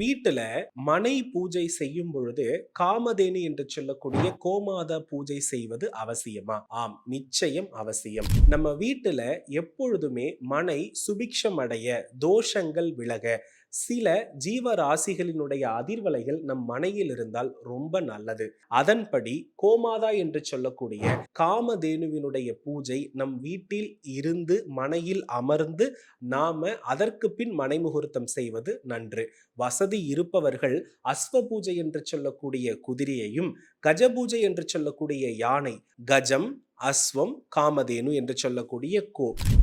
வீட்டுல மனை பூஜை செய்யும் பொழுது காமதேனு என்று சொல்லக்கூடிய கோமாதா பூஜை செய்வது அவசியமா? ஆம், நிச்சயம் அவசியம். நம்ம வீட்டுல எப்பொழுதுமே மனை சுபிக்ஷம் அடைய, தோஷங்கள் விலக, சில ஜீவராசிகளினுடைய அதிர்வலைகள் நம் மனையில் இருந்தால் ரொம்ப நல்லது. அதன்படி கோமாதா என்று சொல்லக்கூடிய காமதேனுவினுடைய பூஜை நம் வீட்டில் இருந்து மனையில் அமர்ந்து நாம அதற்கு பின் மனை முகூர்த்தம் செய்வது நன்று. வசதி இருப்பவர்கள் அஸ்வ பூஜை என்று சொல்லக்கூடிய குதிரையையும், கஜ பூஜை என்று சொல்லக்கூடிய யானை, கஜம், அஸ்வம், காமதேனு என்று சொல்லக்கூடிய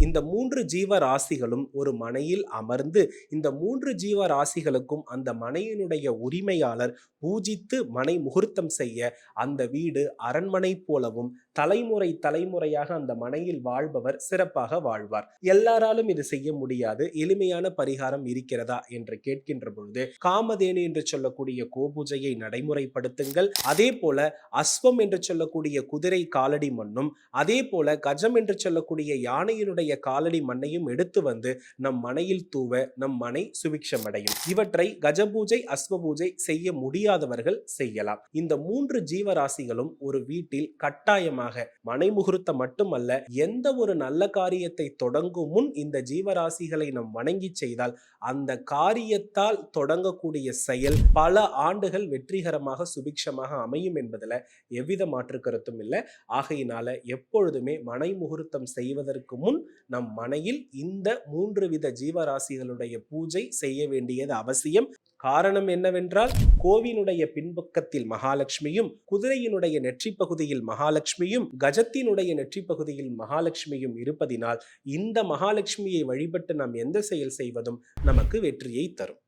இந்த 3 ஜீவராசிகளும் ஒரு மனையில் அமர்ந்து இந்த 3 ஜீவராசிகளுக்கும் அந்த மனையினுடைய உரிமையாளர் பூஜித்து மனை முகூர்த்தம் செய்ய அந்த வீடு அரண்மனை போலவும் தலைமுறை தலைமுறையாக அந்த மனையில் வாழ்பவர் சிறப்பாக வாழ்வார். எல்லாராலும் இது செய்ய முடியாது. எளிமையான பரிகாரம் இருக்கிறதா என்று கேட்கின்ற பொழுது காமதேனு என்று சொல்லக்கூடிய கோபூஜையை நடைமுறைப்படுத்துங்கள். அதே போல அஸ்வம் என்று சொல்லக்கூடிய குதிரை காலடி மண்ணும், அதே போல கஜம் என்று சொல்லக்கூடிய யானையினுடைய காலடி மண்ணையும் எடுத்து வந்து நம் மனையில் தூவ நம் மனை சுபிக்ஷம் அடையும். இவற்றை கஜ பூஜை, அஸ்வ பூஜை செய்ய முடியாதவர்கள் செய்யலாம். இந்த 3 ஜீவராசிகளும் ஒரு வீட்டில் கட்டாயமாக மனை முகூர்த்தம் மட்டுமல்ல, எந்த ஒரு நல்ல காரியத்தை தொடங்கும் முன் இந்த ஜீவராசிகளை நாம் வணங்கி செய்தால் அந்த காரியத்தால் தொடங்கக்கூடிய செயல் பல ஆண்டுகள் வெற்றிகரமாக சுபிக்ஷமாக அமையும் என்பதில் எவ்வித மாற்று கருத்தும் இல்லை. ஆகையினால எப்பொழுதுமே மனை முகூர்த்தம் செய்வதற்கு முன் நம் மனையில் இந்த 3 வித ஜீவராசிகளுடைய பூஜை செய்ய வேண்டியது அவசியம். காரணம் என்னவென்றால், கோவினுடைய பின்பக்கத்தில் மகாலட்சுமியும், குதிரையினுடைய நெற்றி பகுதியில் மகாலட்சுமியும், கஜத்தினுடைய நெற்றி பகுதியில் மகாலட்சுமியும் இருப்பதினால் இந்த மகாலட்சுமியை வழிபட்டு நாம் எந்த செயல் செய்வதும் நமக்கு வெற்றியை தரும்.